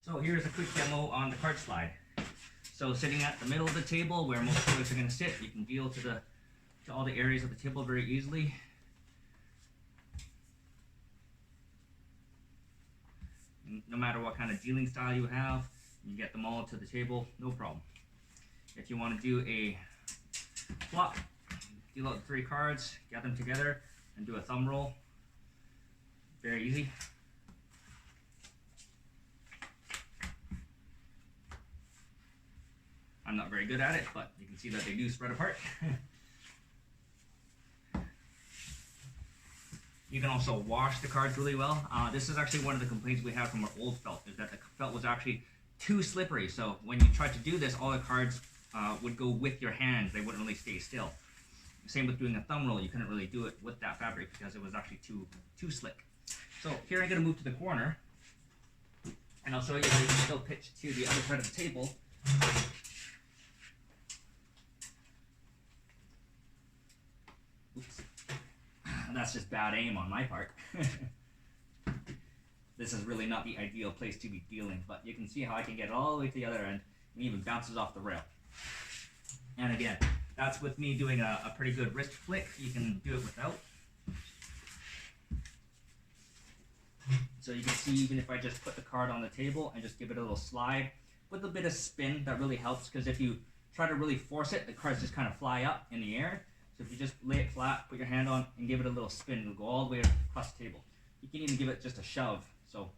So here's a quick demo on the card slide. So sitting at the middle of the table where most players are going to sit, you can deal to all the areas of the table very easily. No matter what kind of dealing style you have, you get them all to the table, no problem. If you want to do a flop, deal out 3 cards, get them together, and do a thumb roll. Very easy. I'm not very good at it, but you can see that they do spread apart. You can also wash the cards really well. This is actually one of the complaints we have from our old felt, is that the felt was actually too slippery. So when you tried to do this, all the cards would go with your hands. They wouldn't really stay still. Same with doing a thumb roll. You couldn't really do it with that fabric because it was actually too slick. So here I'm going to move to the corner, and I'll show you how you can still pitch to the other side of the table. Oops. That's just bad aim on my part. This is really not the ideal place to be dealing, but you can see how I can get it all the way to the other end and even bounces off the rail. And again, that's with me doing a pretty good wrist flick. You can do it without. So you can see, even if I just put the card on the table and just give it a little slide with a bit of spin, that really helps, because if you try to really force it, the cards just kind of fly up in the air. So if you just lay it flat, put your hand on, and give it a little spin, it'll go all the way across the table. You can even give it just a shove. So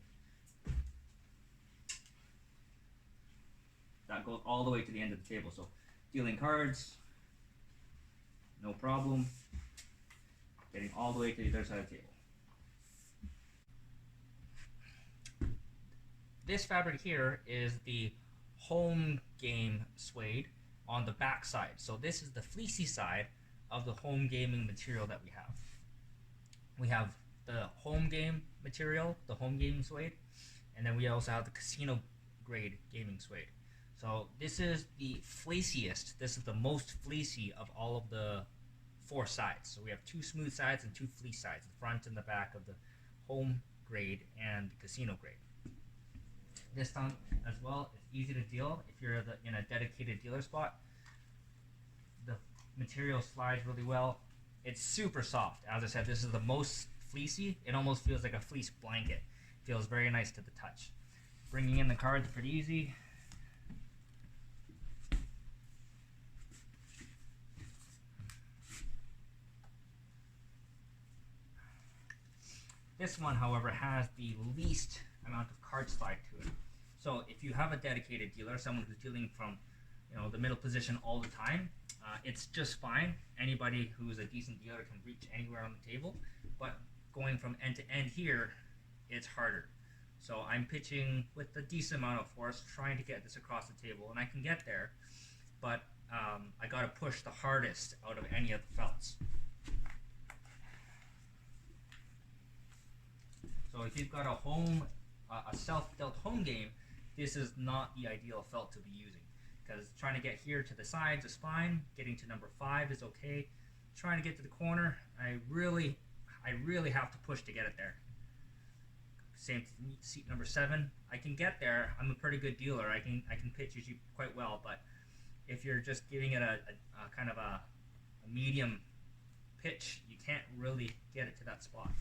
that goes all the way to the end of the table. So dealing cards, no problem. Getting all the way to the other side of the table. This fabric here is the home game suede on the back side. So this is the fleecy side of the home gaming material that we have. We have the home game material, the home gaming suede, and then we also have the casino grade gaming suede. So this is the fleeciest, this is the most fleecy of all of the 4 sides. So we have 2 smooth sides and 2 fleece sides, the front and the back of the home grade and the casino grade. This time as well, it's easy to deal if you're in a dedicated dealer spot. The material slides really well. It's super soft. As I said, this is the most fleecy. It almost feels like a fleece blanket. It feels very nice to the touch. Bringing in the cards is pretty easy. This one, however, has the least amount of card slide to it. So if you have a dedicated dealer, someone who's dealing from the middle position all the time, it's just fine. Anybody who's a decent dealer can reach anywhere on the table, but going from end to end here, it's harder. So I'm pitching with a decent amount of force, trying to get this across the table, and I can get there, but I got to push the hardest out of any of the felts. So if you've got a self-dealt home game, this is not the ideal felt to be using, because trying to get here to the sides, the spine, getting to number 5 is okay. Trying to get to the corner, I really have to push to get it there. Same seat number 7. I can get there. I'm a pretty good dealer. I can pitch usually quite well, but if you're just giving it a kind of a medium pitch, you can't really get it to that spot.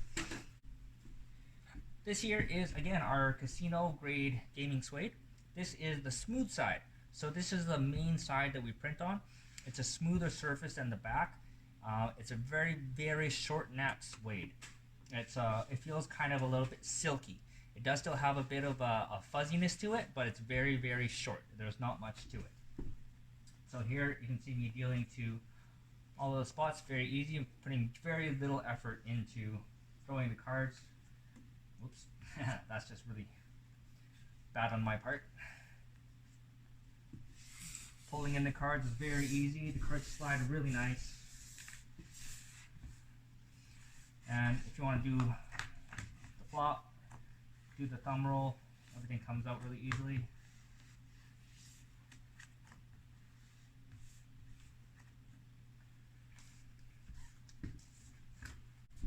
This here is, again, our casino grade gaming suede. This is the smooth side. So this is the main side that we print on. It's a smoother surface than the back. It's a very, very short nap suede. It feels kind of a little bit silky. It does still have a bit of a fuzziness to it, but it's very, very short. There's not much to it. So here you can see me dealing to all of the spots very easy. I'm putting very little effort into throwing the cards. Whoops, that's just really bad on my part. Pulling in the cards is very easy. The cards slide really nice. And if you want to do the flop, do the thumb roll, everything comes out really easily.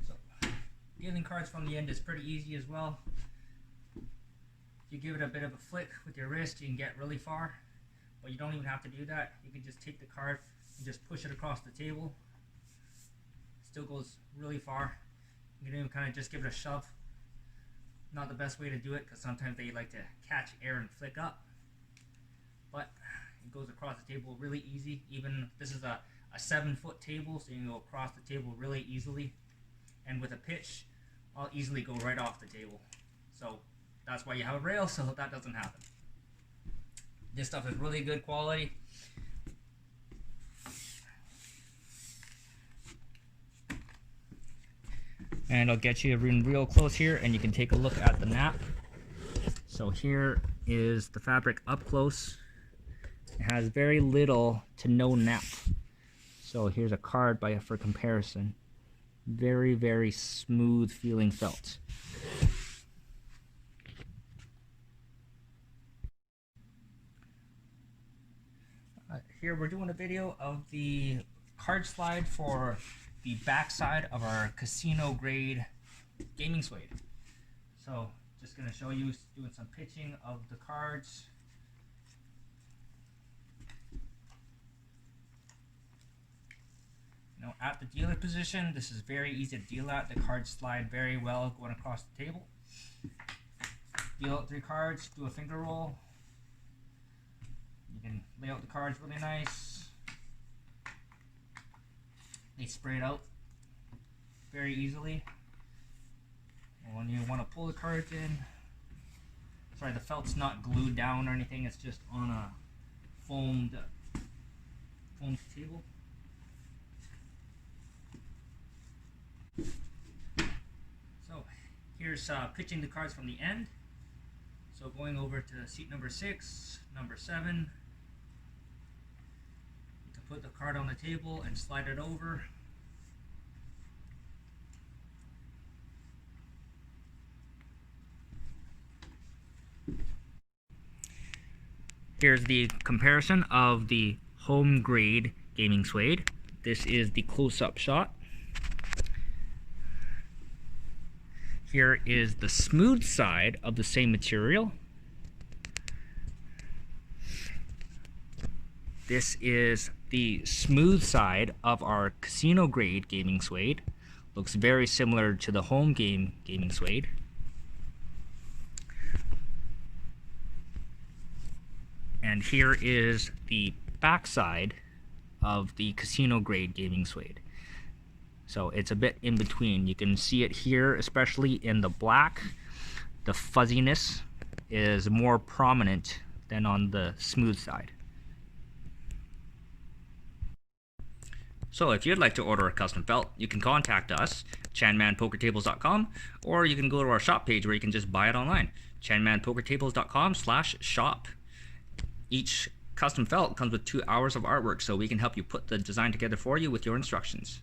So dealing cards from the end is pretty easy as well. If you give it a bit of a flick with your wrist, you can get really far. But you don't even have to do that. You can just take the card and just push it across the table. It still goes really far. You can even kind of just give it a shove. Not the best way to do it because sometimes they like to catch air and flick up. But it goes across the table really easy. Even this is a 7-foot table, so you can go across the table really easily. And with a pitch, I'll easily go right off the table. So that's why you have a rail, so that doesn't happen. This stuff is really good quality. And I'll get you in real close here and you can take a look at the nap. So here is the fabric up close. It has very little to no nap. So here's a card for comparison. Very, very smooth feeling felt. Here we're doing a video of the card slide for the back side of our casino grade gaming suede. So just going to show you doing some pitching of the cards. You know, at the dealer position, this is very easy to deal at. The cards slide very well going across the table. Deal out 3 cards, do a finger roll. You can lay out the cards really nice. They spray it out very easily. And when you want to pull the cards in, sorry, the felt's not glued down or anything, it's just on a foamed table. So here's pitching the cards from the end. So going over to seat number 6, number 7. You can put the card on the table and slide it over. Here's the comparison of the home grade gaming suede. This is the close-up shot. Here is the smooth side of the same material. This is the smooth side of our casino grade gaming suede. Looks very similar to the home gaming suede. And here is the back side of the casino grade gaming suede. So it's a bit in between. You can see it here, especially in the black. The fuzziness is more prominent than on the smooth side. So if you'd like to order a custom felt, you can contact us, chanmanpokertables.com, or you can go to our shop page where you can just buy it online, chanmanpokertables.com/shop. Each custom felt comes with 2 hours of artwork, so we can help you put the design together for you with your instructions.